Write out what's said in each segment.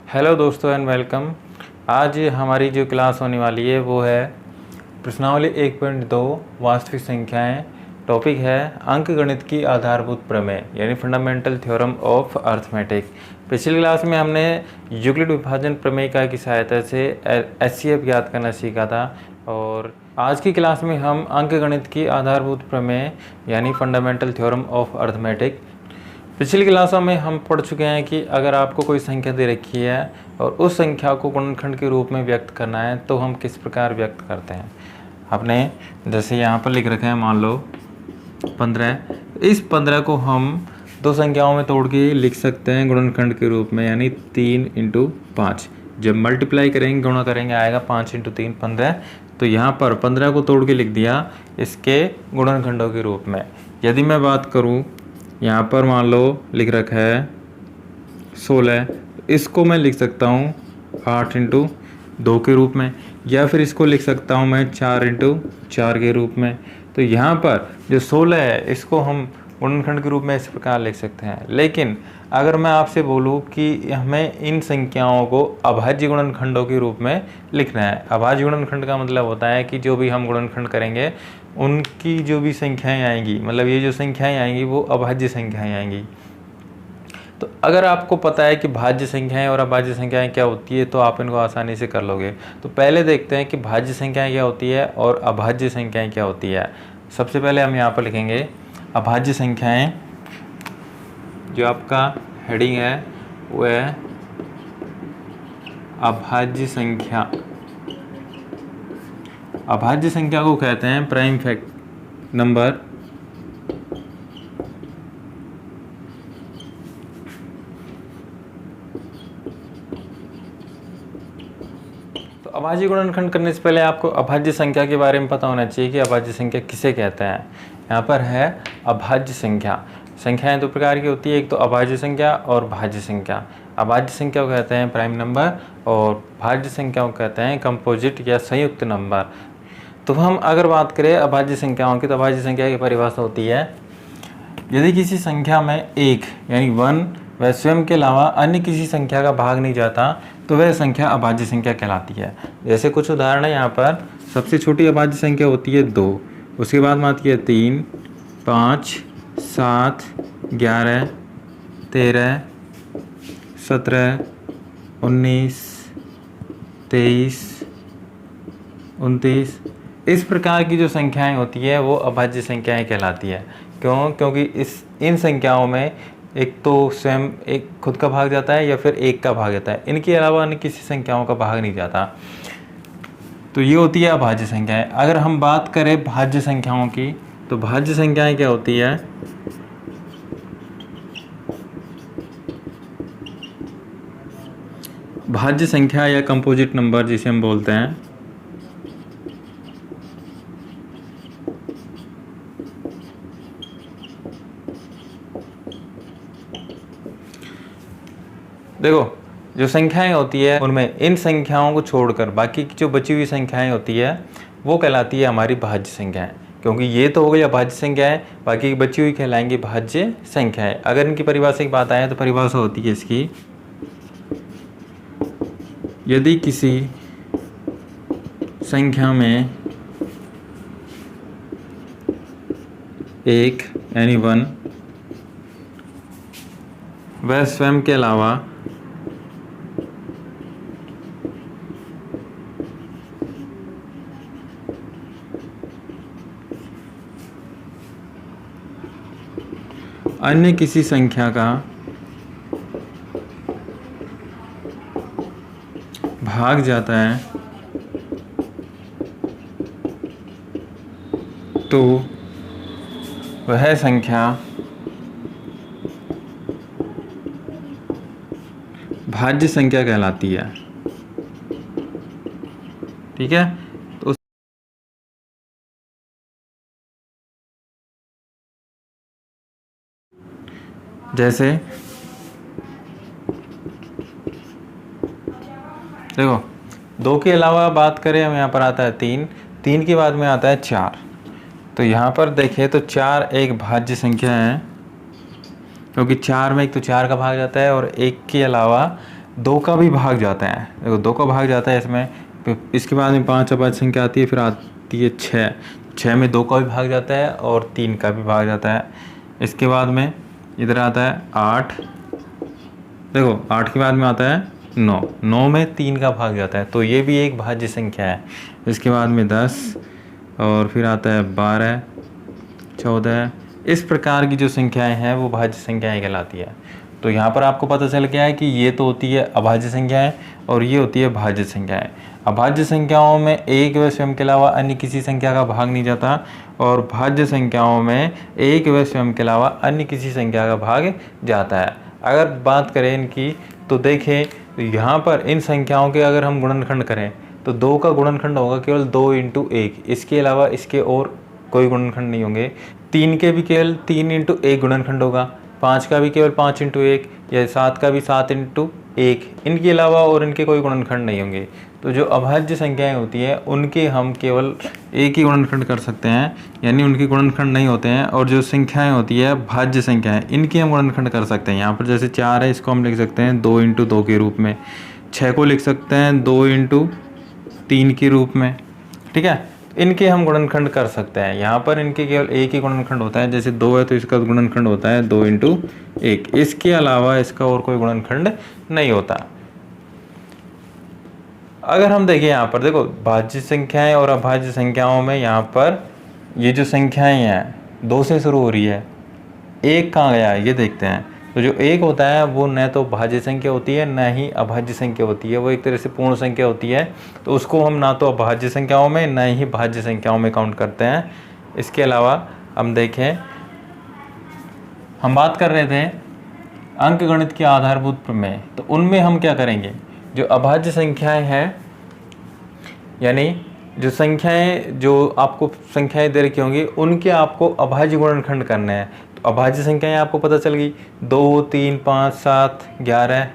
Hello दोस्तों and welcome. आज हमारी जो क्लास होने वाली है वो है प्रश्नावली 1.2 वास्तविक संख्याएं। टॉपिक है अंकगणित की आधारभूत प्रमेय यानी फंडामेंटल थ्योरम ऑफ अर्थमेटिक। पिछली क्लास में हमने यूक्लिड विभाजन प्रमेय की सहायता से एचसीएफ ज्ञात करना सीखा था और आज की क्लास में हम अंकगणित की आधारभूत प्रमेय यानी फंडामेंटल थ्योरम ऑफ अर्थमेटिक। पिछली क्लासों में हम पढ़ चुके हैं कि अगर आपको कोई संख्या दे रखी है और उस संख्या को गुणनखंड के रूप में व्यक्त करना है तो हम किस प्रकार व्यक्त करते हैं। आपने जैसे यहाँ पर लिख रखा है, मान लो 15। इस 15 को हम दो संख्याओं में तोड़ के लिख सकते हैं गुणनखंड के रूप में, यानी 3 × 5। जब मल्टीप्लाई करेंगे, गुणा करेंगे, आएगा 5 × 3 15। तो यहाँ पर 15 को तोड़ के लिख दिया इसके गुणनखंडों के रूप में। यदि मैं बात करूँ, यहाँ पर मान लो लिख रखा है 16, इसको मैं लिख सकता हूँ 8 × 2 के रूप में, या फिर इसको लिख सकता हूँ मैं 4 × 4 के रूप में। तो यहाँ पर जो 16 है इसको हम गुणनखंड के रूप में इस प्रकार लिख सकते हैं। लेकिन अगर मैं आपसे बोलूँ कि हमें इन संख्याओं को अभाज्य गुणनखंडों के रूप में लिखना है। अभाज्य गुणनखंड का मतलब होता है कि जो भी हम गुणनखंड करेंगे उनकी जो भी संख्याएं आएंगी, मतलब ये जो संख्याएं आएंगी वो अभाज्य संख्याएं आएंगी। तो अगर आपको पता है कि भाज्य संख्याएं और अभाज्य संख्याएं क्या होती है तो आप इनको आसानी से कर लोगे। तो पहले देखते हैं कि भाज्य संख्याएं क्या होती है और अभाज्य संख्याएं क्या होती है। सबसे पहले हम यहाँ पर लिखेंगे अभाज्य संख्याएं। जो आपका हेडिंग है वो है अभाज्य संख्या। अभाज्य संख्या को कहते हैं प्राइम फैक्ट नंबर। तो अभाज्य गुणनखंड करने से पहले आपको अभाज्य संख्या के बारे में पता होना चाहिए कि अभाज्य संख्या किसे कहते हैं। यहाँ पर है अभाज्य संख्या। संख्याएं दो प्रकार की होती है, एक तो अभाज्य संख्या और भाज्य संख्या। अभाज्य संख्या को कहते हैं प्राइम नंबर और भाज्य संख्या को कहते हैं कंपोजिट या संयुक्त नंबर। तो हम अगर बात करें अभाज्य संख्याओं की, तो अभाज्य संख्या की परिभाषा होती है यदि किसी संख्या में एक यानी 1 वह स्वयं के अलावा अन्य किसी संख्या का भाग नहीं जाता तो वह संख्या अभाज्य संख्या कहलाती है। जैसे कुछ उदाहरण है यहाँ पर। सबसे छोटी अभाज्य संख्या होती है 2, उसके बाद में आती है 3, 5, 7, 11, 13, 17, 19, 23, 29। इस प्रकार की जो संख्याएं होती है वो अभाज्य संख्याएं कहलाती है। क्यों? क्योंकि इन संख्याओं में एक तो स्वयं एक खुद का भाग जाता है या फिर एक का भाग जाता है, इनके अलावा अन्य किसी संख्याओं का भाग नहीं जाता। तो ये होती है अभाज्य संख्याएं। अगर हम बात करें भाज्य संख्याओं की, तो भाज्य संख्याएं क्या होती है? भाज्य संख्या या कंपोजिट नंबर जिसे हम बोलते हैं, देखो जो संख्याएं होती है उनमें इन संख्याओं को छोड़कर बाकी की जो बची हुई संख्याएं होती है वो कहलाती है हमारी भाज्य संख्याएं। क्योंकि ये तो हो गई अभाज्य संख्याएं, बाकी की बची हुई कहलाएंगी भाज्य संख्याएं। अगर इनकी परिभाषा की बात आए तो परिभाषा होती है इसकी, यदि किसी संख्या में एक यानी 1 वह स्वयं के अलावा अन्य किसी संख्या का भाग जाता है तो वह संख्या भाज्य संख्या कहलाती है। ठीक है। तो जैसे देखो 2 के अलावा बात करें हम, यहाँ पर आता है 3, 3 के बाद में आता है 4। तो यहाँ पर देखें तो 4 एक भाज्य संख्या है, क्योंकि 4 में एक तो 4 का भाग जाता है और 1 के अलावा 2 का भी भाग जाता है, देखो 2 का भाग जाता है इसमें, फिर इसके बाद में 5 अभाज्य संख्या आती है, फिर आती है 6 में 2 का भी भाग जाता है और 3 का भी भाग जाता है। इसके बाद में इधर आता है 8, देखो 8 के बाद में आता है 9 में 3 का भाग जाता है, तो ये भी एक भाज्य संख्या है। इसके बाद में 10 और फिर आता है 12, 14, इस प्रकार की जो संख्याएं हैं वो भाज्य संख्याएं कहलाती है। तो यहाँ पर आपको पता चल गया है कि ये तो होती है अभाज्य संख्याएं और ये होती है भाज्य संख्याएं। अभाज्य संख्याओं में एक व स्वयं के अलावा अन्य किसी संख्या का भाग नहीं जाता और भाज्य संख्याओं में एक व स्वयं के अलावा अन्य किसी संख्या का भाग जाता है। अगर बात करें इनकी तो देखें, तो यहाँ पर इन संख्याओं के अगर हम गुणनखंड करें तो 2 का गुणनखंड होगा केवल 2 × 1, इसके अलावा इसके और कोई गुणनखंड नहीं होंगे। 3 के भी केवल 3 × 1 गुणनखंड होगा, 5 का भी केवल 5 × 1 या 7 का भी 7 × 1, इनके अलावा और इनके कोई गुणनखंड नहीं होंगे। तो जो अभाज्य संख्याएं होती हैं उनके हम केवल एक ही गुणनखंड कर सकते हैं, यानी उनके गुणनखंड नहीं होते हैं। और जो संख्याएं होती है भाज्य संख्याएं, इनके हम गुणनखंड कर सकते हैं। यहाँ पर जैसे 4 है, इसको हम लिख सकते हैं 2 × 2 के रूप में, 6 को लिख सकते हैं 2 × 3 के रूप में, ठीक है। इनके हम गुणनखंड कर सकते हैं। यहाँ पर इनके केवल एक ही गुणनखंड होता है, जैसे 2 है तो इसका गुणनखंड होता है 2 × 1, इसके अलावा इसका और कोई गुणनखंड नहीं होता। अगर हम देखें यहाँ पर, देखो भाज्य संख्याएं और अभाज्य संख्याओं में यहाँ पर ये जो संख्याएं हैं 2 से शुरू हो रही है, 1 कहाँ गया ये देखते हैं। तो जो 1 होता है वो न तो भाज्य संख्या होती है न ही अभाज्य संख्या होती है, वो एक तरह से पूर्ण संख्या होती है। तो उसको हम ना तो अभाज्य संख्याओं में न ही भाज्य संख्याओं में काउंट करते हैं। इसके अलावा हम देखें, हम बात कर रहे थे अंकगणित की आधारभूत प्रमेय, तो उनमें हम क्या करेंगे, जो अभाज्य संख्याएं हैं, यानी जो संख्याएं जो आपको संख्याएं दे रखी होंगी उनके आपको अभाज्य गुणनखंड करने हैं। तो अभाज्य संख्याएं आपको पता चल गई, 2, 3, 5, 7, 11,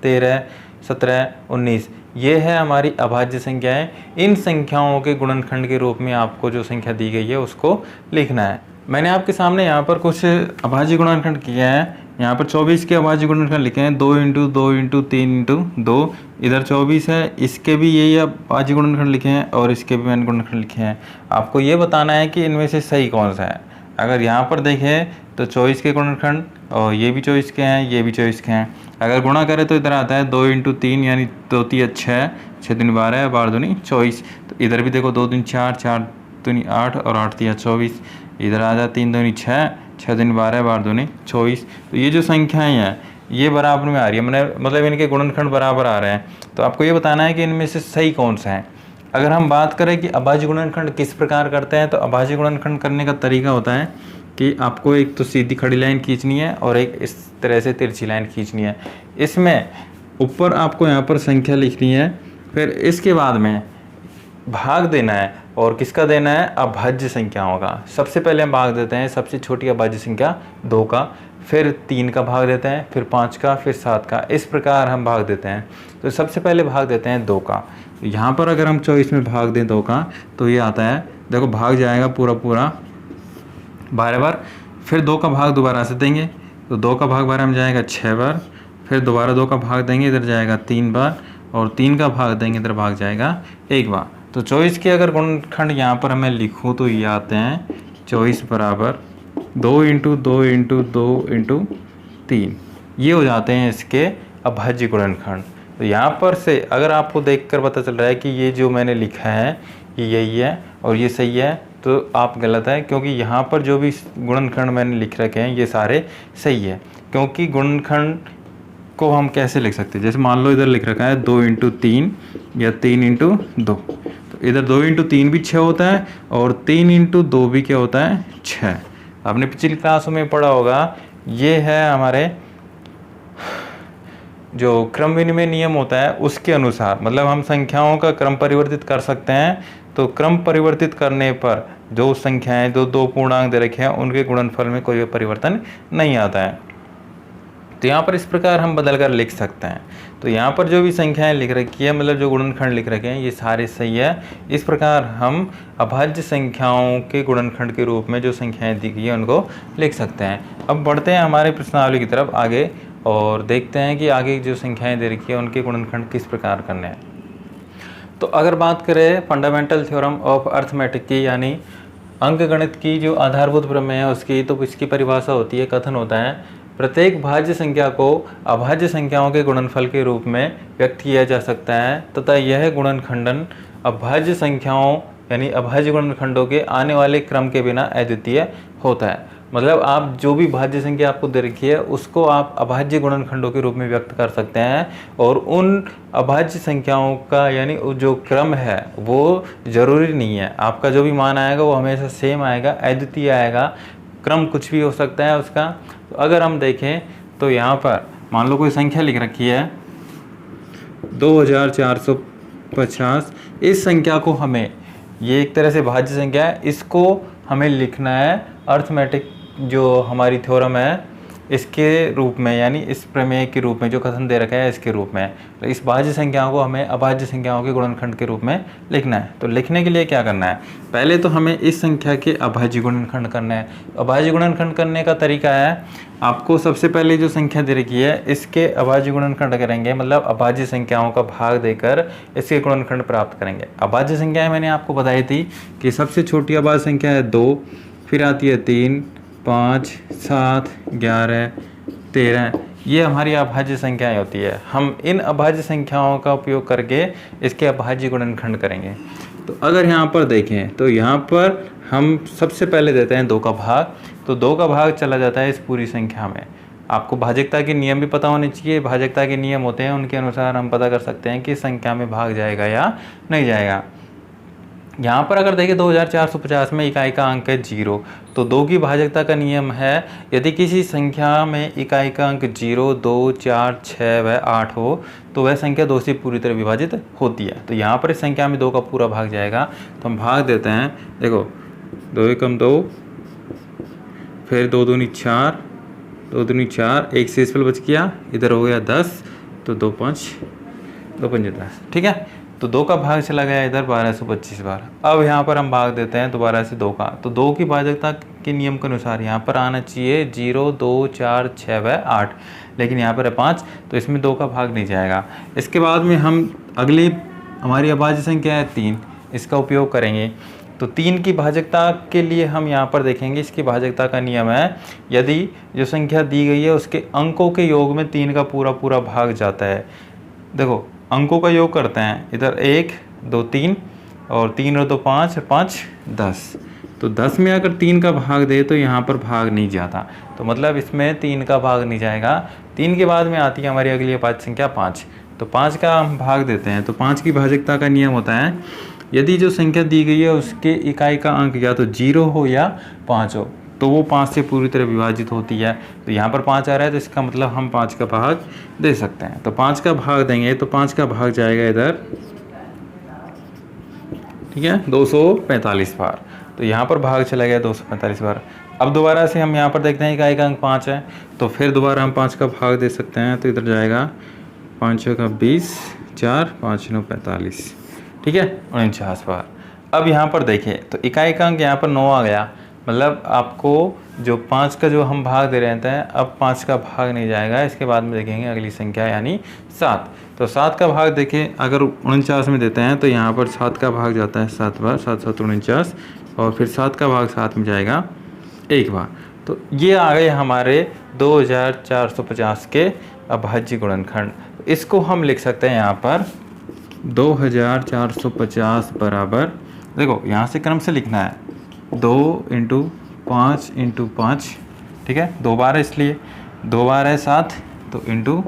13, 17, 19, ये है हमारी अभाज्य संख्याएं। इन संख्याओं के गुणनखंड के रूप में आपको जो संख्या दी गई है उसको लिखना है। मैंने आपके सामने यहाँ पर कुछ अभाज्य गुणनखंड किया है। यहाँ पर 24 के अभाज्य गुणनखंड लिखे हैं, 2 × 2 × 3 × 2, इधर 24 है, इसके भी यही अभाज्य गुणनखंड लिखे हैं और इसके भी मैंने गुणनखंड लिखे हैं। आपको ये बताना है कि इनमें से सही कौन सा है। अगर यहाँ पर देखें तो 24 के गुणनखंड और ये भी 24 के हैं, ये भी 24 के हैं। अगर गुणा करें तो इधर आता है 2 × 3 यानी 2 × 3 = 6, 6 × 3 = 12, 12 × 2 = 24। तो इधर भी देखो 2 × 3 = 4, 4 × 2 = 8 और 8 × 3 = 24। इधर आ जाए 3 × 2 = 6, 6 × 3 = 12, 12 × 2 = 24। तो ये जो संख्याएं हैं ये बराबर में आ रही है, मतलब इनके गुणनखंड बराबर आ रहे हैं। तो आपको ये बताना है कि इनमें से सही कौन सा है। अगर हम बात करें कि अभाज्य गुणनखंड किस प्रकार करते हैं, तो अभाज्य गुणनखंड करने का तरीका होता है कि आपको एक तो सीधी खड़ी लाइन खींचनी है और एक इस तरह से तिरछी लाइन खींचनी है। इसमें ऊपर आपको यहाँ पर संख्या लिखनी है, फिर इसके बाद में भाग देना है। और किसका देना है, अभाज्य संख्याओं का। सबसे पहले हम भाग देते हैं सबसे छोटी अभाज्य संख्या 2 का, फिर 3 का भाग देते हैं, फिर 5 का, फिर 7 का, इस प्रकार हम भाग देते हैं। तो सबसे पहले भाग देते हैं 2 का। तो यहाँ पर अगर हम 24 में भाग दें 2 का तो ये आता है, देखो भाग जाएगा पूरा 12 बार, फिर 2 का भाग दोबारा से देंगे तो 2 का भाग बारह में जाएगा 6 बार, फिर दोबारा 2 का भाग देंगे इधर जाएगा 3 बार, और 3 का भाग देंगे इधर भाग जाएगा 1 बार। तो 24 के अगर गुणनखंड यहाँ पर हमें लिखूँ तो ये आते हैं 24 बराबर 2 × 2 × 2 × 3, ये हो जाते हैं इसके अभाज्य गुणनखंड। तो यहाँ पर से अगर आपको देखकर पता चल रहा है कि ये जो मैंने लिखा है कि यही है और ये सही है, तो आप गलत है, क्योंकि यहाँ पर जो भी गुणनखंड मैंने लिख रखे हैं ये सारे सही है। क्योंकि गुणनखंड को हम कैसे लिख सकते हैं, जैसे मान लो इधर लिख रखा है 2 × 3 या 3 × 2, तो इधर 2 × 3 भी 6 होता है और 3 × 2 भी क्या होता है 6। आपने पिछली क्लासों में पढ़ा होगा, ये है हमारे जो क्रम विनिमय नियम होता है उसके अनुसार, मतलब हम संख्याओं का क्रम परिवर्तित कर सकते हैं। तो क्रम परिवर्तित करने पर जो संख्याएं जो 2 पूर्णांक दे रखे हैं उनके गुणनफल में कोई परिवर्तन नहीं आता है। तो यहाँ पर इस प्रकार हम बदल कर लिख सकते हैं। तो यहाँ पर जो भी संख्याएं लिख रखी है, मतलब जो गुणनखंड लिख रखे हैं ये सारे सही है। इस प्रकार हम अभाज्य संख्याओं के गुणनखंड के रूप में जो संख्याएं दी गई है उनको लिख सकते हैं। अब बढ़ते हैं हमारे प्रश्नावली की तरफ आगे। और देखते हैं कि आगे जो संख्याएं दे रखी है उनके गुणनखंड किस प्रकार करने हैं। तो अगर बात करें फंडामेंटल थ्योरम ऑफ अर्थमेटिक की, यानी अंकगणित की जो आधारभूत प्रमेय है उसकी, तो इसकी परिभाषा होती है, कथन होता है, प्रत्येक भाज्य संख्या को अभाज्य संख्याओं के गुणनफल के रूप में व्यक्त किया जा सकता है तथा यह गुणनखंडन अभाज्य संख्याओं यानी अभाज्य गुणनखंडों के आने वाले क्रम के बिना अद्वितीय होता है। मतलब आप जो भी भाज्य संख्या आपको दे रखी है उसको आप अभाज्य गुणनखंडों के रूप में व्यक्त कर सकते हैं, और उन अभाज्य संख्याओं का यानी जो क्रम है वो जरूरी नहीं है, आपका जो भी मान आएगा वो हमेशा सेम आएगा, अद्वितीय आएगा, क्रम कुछ भी हो सकता है उसका। तो अगर हम देखें तो यहाँ पर मान लो कोई संख्या लिख रखी है 2450, इस संख्या को हमें, ये एक तरह से भाज्य संख्या है, इसको हमें लिखना है अर्थमेटिक जो हमारी थ्योरम है इसके रूप में, यानी इस प्रमेय के रूप में, जो कथन दे रखा है इसके रूप में। तो इस भाज्य संख्याओं को हमें अभाज्य संख्याओं के गुणनखंड के रूप में लिखना है। तो लिखने के लिए क्या करना है, पहले तो हमें इस संख्या के अभाज्य गुणनखंड करना है। अभाज्य गुणनखंड करने का तरीका है, आपको सबसे पहले जो संख्या दे रखी है इसके अभाज्य गुणनखंड करेंगे, मतलब अभाज्य संख्याओं का भाग देकर इसके गुणनखंड प्राप्त करेंगे। अभाज्य संख्याएं मैंने आपको बताई थी कि सबसे छोटी अभाज्य संख्या है 2, फिर आती है 3, 5, 7, 11, 13, ये हमारी अभाज्य संख्याएं होती है। हम इन अभाज्य संख्याओं का उपयोग करके इसके अभाज्य गुणनखंड करेंगे। तो अगर यहाँ पर देखें तो यहाँ पर हम सबसे पहले देते हैं 2 का भाग, तो 2 का भाग चला जाता है इस पूरी संख्या में। आपको भाजकता के नियम भी पता होने चाहिए, भाजकता के नियम होते हैं, उनके अनुसार हम पता कर सकते हैं कि संख्या में भाग जाएगा या नहीं जाएगा। यहाँ पर अगर देखें 2450 में इकाई का अंक है 0, तो 2 की भाजकता का नियम है, यदि किसी संख्या में इकाई का अंक 0, 2, 4, 6 व 8 हो तो वह संख्या 2 से पूरी तरह विभाजित होती है। तो यहाँ पर इस संख्या में 2 का पूरा भाग जाएगा, तो हम भाग देते हैं। देखो 2 एकम 2, फिर 2 दूनी 4, 2 दूनी 4, एक शेषफल बच गया, इधर हो गया 10, तो 2 5 10, ठीक है। तो 2 का भाग चला गया इधर 1225 बार। अब यहाँ पर हम भाग देते हैं दोबारा से 2 का, तो 2 की भाजकता के नियम के अनुसार यहाँ पर आना चाहिए 0, 2, 4, 6 व 8, लेकिन यहाँ पर है 5, तो इसमें 2 का भाग नहीं जाएगा। इसके बाद में हम अगली हमारी अभाज्य संख्या है 3, इसका उपयोग करेंगे। तो 3 की भाजकता के लिए हम यहाँ पर देखेंगे, इसकी भाजकता का नियम है, यदि जो संख्या दी गई है उसके अंकों के योग में 3 का पूरा भाग जाता है। देखो अंकों का योग करते हैं, इधर 1, 2, 3 और 3 और 2 5, 5 10, तो 10 में अगर 3 का भाग दे तो यहाँ पर भाग नहीं जाता, तो मतलब इसमें 3 का भाग नहीं जाएगा। 3 के बाद में आती है हमारी अगली अभाज्य संख्या 5, तो 5 का हम भाग देते हैं। तो 5 की भाजकता का नियम होता है, यदि जो संख्या दी गई है उसके इकाई का अंक या तो 0 हो या 5 हो तो वो 5 से पूरी तरह विभाजित होती है। तो यहाँ पर 5 आ रहा है, तो इसका मतलब हम 5 का भाग दे सकते हैं। तो 5 का भाग देंगे तो 5 का भाग जाएगा इधर, ठीक है, 245 बार। तो यहाँ पर भाग चला गया 245 बार। अब दोबारा से हम यहाँ पर देखते हैं इकाई का अंक 5 है, तो फिर दोबारा हम 5 का भाग दे सकते हैं। तो इधर जाएगा 5 का 20, 4, 5 9 45, ठीक है, 49 बार। अब यहाँ पर देखिए तो इकाई का अंक यहाँ पर 9 आ गया, मतलब आपको जो 5 का जो हम भाग दे रहे थे, अब 5 का भाग नहीं जाएगा। इसके बाद में देखेंगे अगली संख्या यानी 7, तो 7 का भाग देखिए अगर 49 में देते हैं तो यहाँ पर 7 का भाग जाता है 7 बार, 7 7 49, और फिर 7 का भाग 7 में जाएगा 1 बार। तो ये आ गए हमारे 2450 के अभाज्य गुणनखंड। तो इसको हम लिख सकते हैं यहाँ पर 2450 बराबर, देखो यहाँ से क्रम से लिखना है 2 × 5 × 5, ठीक है, 2 बार है इसलिए 2 बार है 7, तो इंटू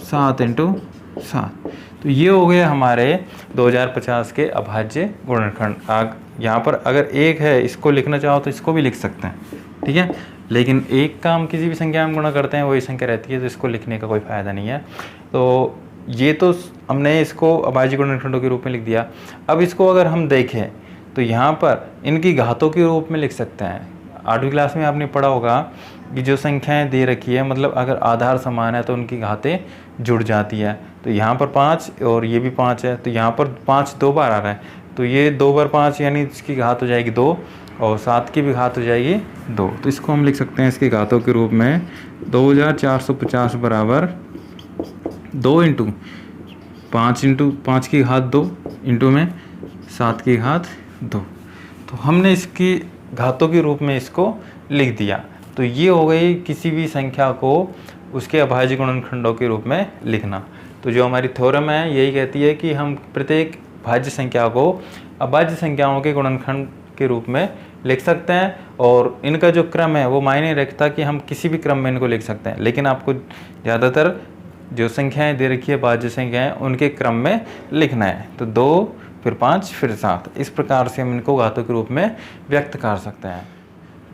7 × 7, तो ये हो गए हमारे 2050 के अभाज्य गुणनखंड। यहाँ पर अगर 1 है, इसको लिखना चाहो तो इसको भी लिख सकते हैं, ठीक है, लेकिन 1 का हम किसी भी संख्या में गुणा करते हैं वही संख्या रहती है, तो इसको लिखने का कोई फ़ायदा नहीं है। तो ये तो हमने इसको अभाज्य गुणनखंडों के रूप में लिख दिया। अब इसको अगर हम देखें तो यहाँ पर इनकी घातों के रूप में लिख सकते हैं। 8वीं क्लास में आपने पढ़ा होगा कि जो संख्याएं दे रखी है, मतलब अगर आधार समान है तो उनकी घातें जुड़ जाती है। तो यहाँ पर 5 और ये भी 5 है, तो यहाँ पर 5 2 बार आ रहा है, तो ये 2 बार 5 यानी इसकी घात हो जाएगी 2, और 7 की भी घात हो जाएगी 2। तो इसको हम लिख सकते हैं इसके घातों के रूप में 2450 बराबर 2 इंटू 5 की घात 2 इंटू में 7 की घात 2। तो हमने इसकी घातों के रूप में इसको लिख दिया। तो ये हो गई किसी भी संख्या को उसके अभाज्य गुणनखंडों के रूप में लिखना। तो जो हमारी थ्योरम है यही कहती है कि हम प्रत्येक भाज्य संख्या को अभाज्य संख्याओं के गुणनखंड के रूप में लिख सकते हैं, और इनका जो क्रम है वो मायने रखता कि हम किसी भी क्रम में इनको लिख सकते हैं, लेकिन आपको ज़्यादातर जो संख्याएं दे रखी है भाज्य संख्याएं उनके क्रम में लिखना है। तो 2 फिर 5 फिर 7, इस प्रकार से हम इनको घातों के रूप में व्यक्त कर सकते हैं।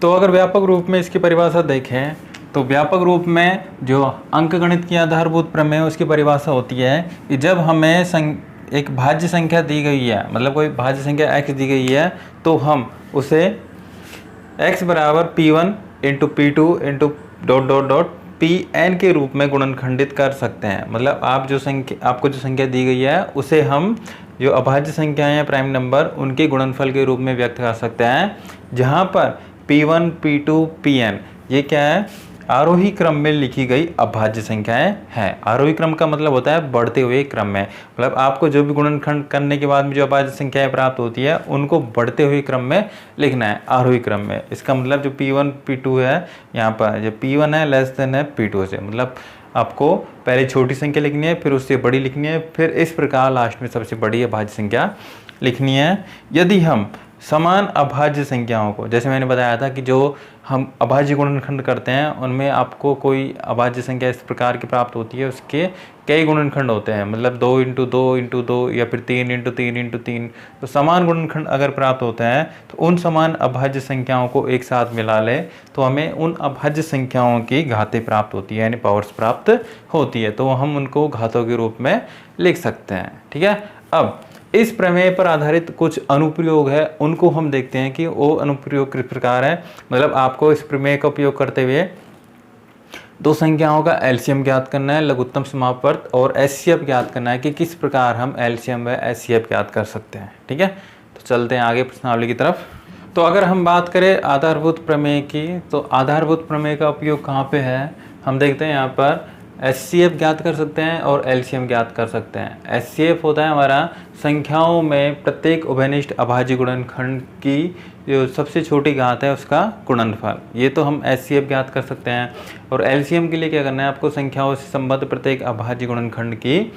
तो अगर व्यापक रूप में इसकी परिभाषा देखें तो व्यापक रूप में जो अंकगणित की आधारभूत प्रमेय उसकी परिभाषा होती है कि जब हमें एक भाज्य संख्या दी गई है, मतलब कोई भाज्य संख्या x दी गई है, तो हम उसे x बराबर p1 into p2 into dot dot dot pn के रूप में गुणनखंडित कर सकते हैं। मतलब आपको जो संख्या दी गई है उसे हम जो अभाज्य संख्याएं हैं प्राइम नंबर उनके गुणनफल के रूप में व्यक्त कर सकते हैं, जहां पर p1 p2 pn ये क्या है, आरोही क्रम में लिखी गई अभाज्य संख्याएं हैं। आरोही क्रम का मतलब होता है बढ़ते हुए क्रम में, मतलब आपको जो भी गुणनखंड करने के बाद में जो अभाज्य संख्याएं प्राप्त होती है उनको बढ़ते हुए क्रम में लिखना है, आरोही क्रम में। इसका मतलब जो p1 p2 है, यहाँ पर जो p1 है लेस देन है p2 से, मतलब आपको पहले छोटी संख्या लिखनी है, फिर उससे बड़ी लिखनी है, फिर इस प्रकार लास्ट में सबसे बड़ी अभाज्य संख्या लिखनी है। यदि हम समान अभाज्य संख्याओं को, जैसे मैंने बताया था कि जो हम अभाज्य गुणनखंड करते हैं उनमें आपको कोई अभाज्य संख्या इस प्रकार की प्राप्त होती है, उसके कई गुणनखंड होते हैं, मतलब 2 इंटू 2 इंटू 2 या फिर 3 इंटू 3 इंटू 3। तो समान गुणनखंड अगर प्राप्त होते हैं तो उन समान अभाज्य संख्याओं को एक साथ मिला ले तो हमें उन अभाज्य संख्याओं की घातें प्राप्त होती है, यानी पावर्स प्राप्त होती है, तो हम उनको घातों के रूप में लिख सकते हैं। ठीक है, अब इस प्रमेय पर आधारित कुछ अनुप्रयोग है, उनको हम देखते हैं कि वो अनुप्रयोग किस प्रकार है। मतलब आपको इस प्रमेय का उपयोग करते हुए दो संख्याओं का एलसीएम ज्ञात करना है, लघुत्तम समापवर्त, और एचसीएफ ज्ञात करना है कि किस प्रकार हम एलसीएम व एचसीएफ ज्ञात कर सकते हैं। ठीक है, तो चलते हैं आगे प्रश्नावली की तरफ। तो अगर हम बात करें आधारभूत प्रमेय की, तो आधारभूत प्रमेय का उपयोग कहाँ पे है, हम देखते हैं यहाँ पर एचसीएफ ज्ञात कर सकते हैं और एलसीएम ज्ञात कर सकते हैं। एचसीएफ होता है हमारा संख्याओं में प्रत्येक उभयनिष्ठ अभाज्य गुणनखंड की जो सबसे छोटी घात है उसका गुणनफल, ये तो हम एचसीएफ ज्ञात कर सकते हैं। और एलसीएम के लिए क्या करना है, आपको संख्याओं से संबद्ध प्रत्येक अभाज्य गुणनखंड की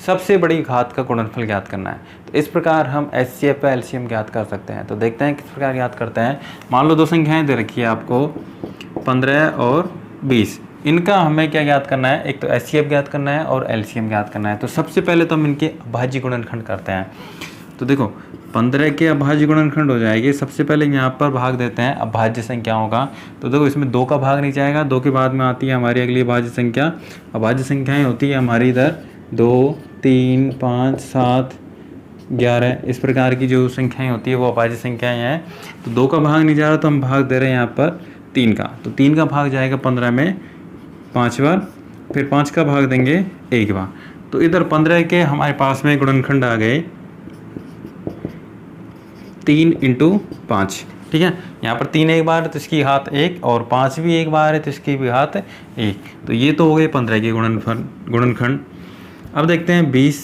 सबसे बड़ी घात का गुणनफल ज्ञात करना है। तो इस प्रकार हम एचसीएफ व एलसीएम ज्ञात कर सकते हैं। तो देखते हैं किस प्रकार ज्ञात करते हैं। मान लो दो संख्याएँ दे रखी है आपको 15 और 20, इनका हमें क्या ज्ञात करना है, एक तो एचसीएफ ज्ञात करना है और एलसीएम ज्ञात करना है। तो सबसे पहले तो हम इनके अभाज्य गुणनखंड करते हैं। तो देखो 15 के अभाज्य गुणनखंड हो जाएंगे, सबसे पहले यहाँ पर भाग देते हैं अभाज्य संख्याओं का। तो देखो इसमें 2 का भाग नहीं जाएगा, 2 के बाद में आती है हमारी अगली अभाज्य संख्या। अभाज्य संख्याएँ होती है हमारी इधर 2 3 5 7 11, इस प्रकार की जो संख्याएँ होती है वो अभाज्य संख्याएँ हैं। तो 2 का भाग नहीं जा रहा तो हम भाग दे रहे हैं यहाँ पर 3 का। तो 3 का भाग जाएगा 15 में 5 बार, फिर 5 का भाग देंगे 1 बार। तो इधर 15 के हमारे पास में गुणनखंड आ गए 3 इंटू 5। ठीक है, यहाँ पर 3 एक बार है तो इसकी घात 1, और 5 भी एक बार है तो इसकी भी घात 1। तो ये तो हो गए 15 के गुणनखंड। अब देखते हैं 20।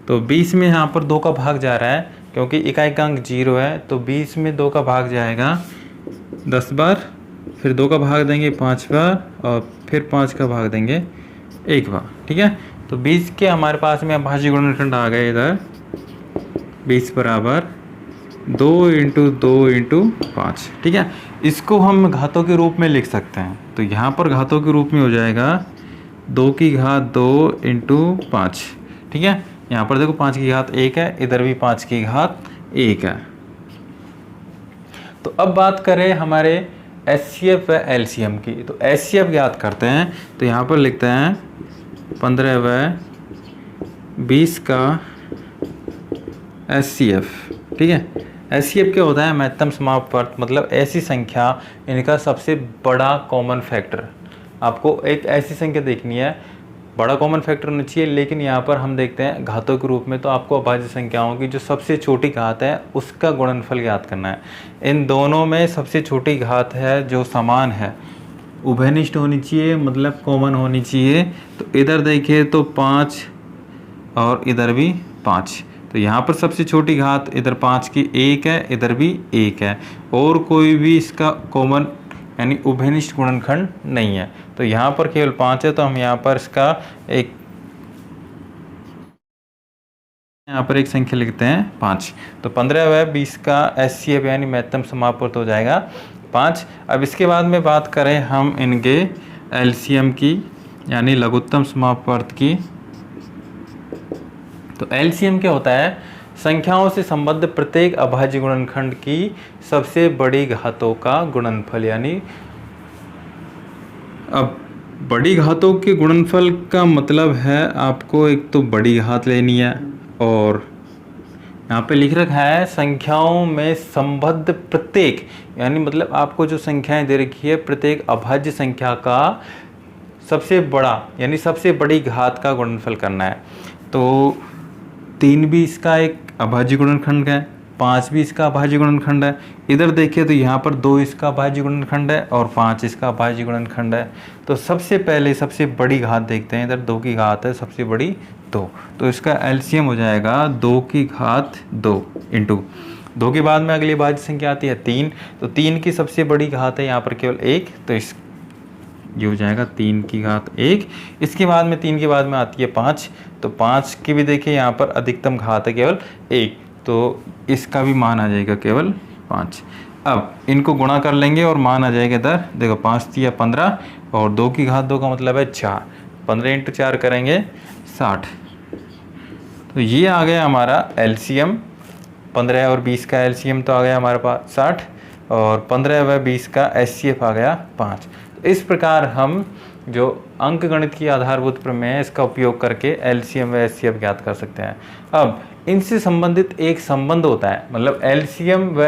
तो 20 में यहाँ पर 2 का भाग जा रहा है, क्योंकि इकाई का अंक 0 है, तो 20 में 2 का भाग जाएगा 10 बार, फिर 2 का भाग देंगे 5 बार, और फिर 5 का भाग देंगे 1 बार। ठीक है, तो 20 के हमारे पास में अभाज्य गुणनखंड आ गए इधर 20 बराबर 2 इंटू 2 इंटू 5। ठीक है, इसको हम घातों के रूप में लिख सकते हैं। तो यहाँ पर घातों के रूप में हो जाएगा 2 की घात 2 इंटू 5। ठीक है, यहाँ पर देखो 5 की घात 1 है, इधर भी 5 की घात 1 है। तो अब बात करें हमारे एचसीएफ व एलसीएम की। तो एचसीएफ ज्ञात करते हैं, तो यहाँ पर लिखते हैं 15 व 20 का एचसीएफ। ठीक है, एचसीएफ क्या होता है, महत्तम समापवर्त, मतलब ऐसी संख्या इनका सबसे बड़ा कॉमन फैक्टर। आपको एक ऐसी संख्या देखनी है बड़ा कॉमन फैक्टर होना चाहिए, लेकिन यहाँ पर हम देखते हैं घातों के रूप में, तो आपको अभाज्य संख्याओं की जो सबसे छोटी घात है उसका गुणनफल ज्ञात करना है। इन दोनों में सबसे छोटी घात है जो समान है, उभयनिष्ठ होनी चाहिए, मतलब कॉमन होनी चाहिए। तो इधर देखिए तो 5 और इधर भी 5, तो यहाँ पर सबसे छोटी घात इधर 5 की 1 है, इधर भी 1 है, और कोई भी इसका कॉमन यानी उभयनिष्ठ गुणनखंड नहीं है। तो यहाँ पर केवल 5 है, तो हम यहाँ पर इसका एक संख्या लिखते हैं 5। तो 15 व 20 का एचसीएफ यानी महत्तम समापवर्त हो जाएगा 5। अब इसके बाद में बात करें हम इनके एलसीएम की यानी लघुत्तम समापवर्त की। तो एलसीएम क्या होता है? संख्याओं से संबद्ध प्रत्येक अभाज्य गुणनखंड की सबसे बड़ी घातों का गुणनफल। यानी अब बड़ी घातों के गुणनफल का मतलब है आपको एक तो बड़ी घात लेनी है, और यहाँ पे लिख रखा है संख्याओं में संबद्ध प्रत्येक, यानी मतलब आपको जो संख्याएं दे रखी है प्रत्येक अभाज्य संख्या का सबसे बड़ा यानी सबसे बड़ी घात का गुणनफल करना है। तो 3 भी इसका एक अभाज्य गुणनखंड है, 5 भी इसका अभाज्य गुणनखंड है। इधर देखिए तो यहाँ पर 2 इसका अभाज्य गुणनखंड है और 5 इसका अभाज्य गुणनखंड है। तो सबसे पहले सबसे बड़ी घात देखते हैं, इधर 2 की घात है सबसे बड़ी 2, तो इसका एलसीएम हो जाएगा 2 की घात 2 इंटू 2 के बाद में अगली अभाज्य संख्या आती है 3, तो 3 की सबसे बड़ी घात है यहाँ पर केवल 1, तो ये हो जाएगा 3 की घात 1। इसके बाद में 3 के बाद में आती है 5, तो 5 की भी देखिए यहाँ पर अधिकतम घात है केवल 1, तो इसका भी मान आ जाएगा केवल 5। अब इनको गुणा कर लेंगे और मान आ जाएगा इधर, देखो 5 3 15 और 2 की घात 2 का मतलब है 4, 15 इंटू 4 करेंगे 60। तो ये आ गया हमारा एलसीएम, 15 और 20 का एलसीएम तो आ गया हमारे पास 60, और 15 व 20 का एचसीएफ आ गया 5। इस प्रकार हम जो अंकगणित की आधारभूत प्रमेय है इसका उपयोग करके एलसीएम व एचसीएफ ज्ञात कर सकते हैं। अब इनसे संबंधित एक संबंध होता है, मतलब एलसीएम व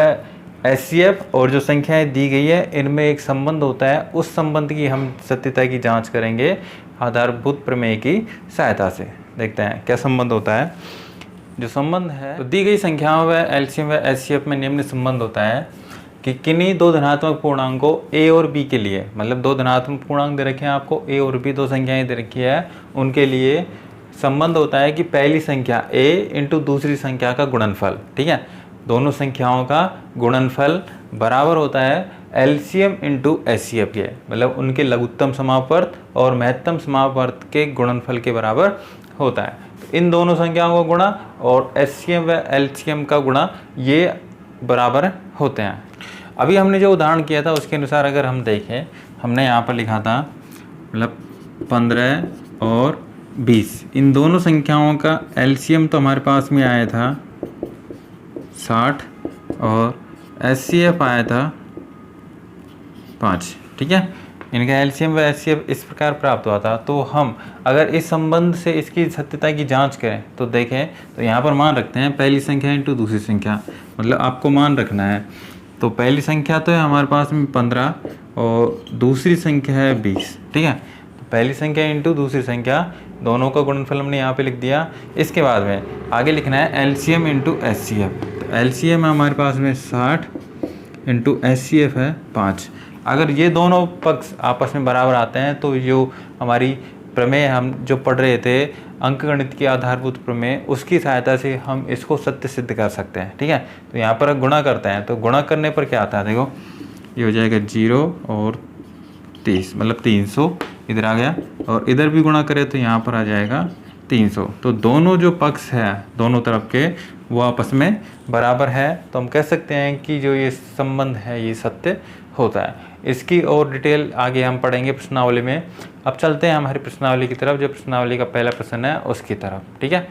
एचसीएफ और जो संख्याएं दी गई है इनमें एक संबंध होता है। उस संबंध की हम सत्यता की जांच करेंगे आधारभूत प्रमेय की सहायता से। देखते हैं क्या संबंध होता है। जो संबंध है तो दी गई संख्याओं व एलसीएम व एचसीएफ में निम्न संबंध होता है कि किन्हीं 2 धनात्मक पूर्णांकों a और b के लिए, मतलब 2 धनात्मक पूर्णांक दे रखे हैं आपको, a और b 2 संख्याएं दे रखी है, उनके लिए संबंध होता है कि पहली संख्या a इंटू दूसरी संख्या का गुणनफल, ठीक है, दोनों संख्याओं का गुणनफल बराबर होता है एलसीएम इंटू एचसीएफ के, मतलब उनके लघुत्तम समापवर्त और महत्तम समापवर्त के गुणनफल के बराबर होता है। तो इन दोनों संख्याओं का गुणा और एचसीएम व एलसीएम का गुणा ये बराबर होते हैं। अभी हमने जो उदाहरण किया था उसके अनुसार अगर हम देखें, हमने यहाँ पर लिखा था मतलब 15 और 20, इन दोनों संख्याओं का एलसीएम तो हमारे पास में आया था 60 और एचसीएफ आया था 5, ठीक है। इनका एलसीएम व एचसीएफ इस प्रकार प्राप्त हुआ था। तो हम अगर इस संबंध से इसकी सत्यता की जांच करें तो देखें, तो यहाँ पर मान रखते हैं पहली संख्या इंटू दूसरी संख्या, मतलब आपको मान रखना है। तो पहली संख्या तो है हमारे पास में 15 और दूसरी संख्या है 20, ठीक है। तो पहली संख्या इंटू दूसरी संख्या, दोनों का गुणनफल हमने यहाँ पे लिख दिया। इसके बाद में आगे लिखना है एलसीएम इंटू एचसीएफ। तो एलसीएम है हमारे पास में 60 इंटू एचसीएफ है 5। अगर ये दोनों पक्ष आपस में बराबर आते हैं तो जो हमारी प्रमेय हम जो पढ़ रहे थे अंकगणित की आधारभूत प्रमेय, उसकी सहायता से हम इसको सत्य सिद्ध कर सकते हैं, ठीक है। तो यहाँ पर गुणा करते हैं, तो गुणा करने पर क्या आता है, देखो ये हो जाएगा 0 और 30, मतलब 300 इधर आ गया, और इधर भी गुणा करें तो यहाँ पर आ जाएगा 300। तो दोनों जो पक्ष है दोनों तरफ के वो आपस में बराबर है, तो हम कह सकते हैं कि जो ये संबंध है ये सत्य होता है। इसकी और डिटेल आगे हम पढ़ेंगे प्रश्नावली में। अब चलते हैं हमारी प्रश्नावली की तरफ, जो प्रश्नावली का पहला प्रश्न है उसकी तरफ, ठीक है।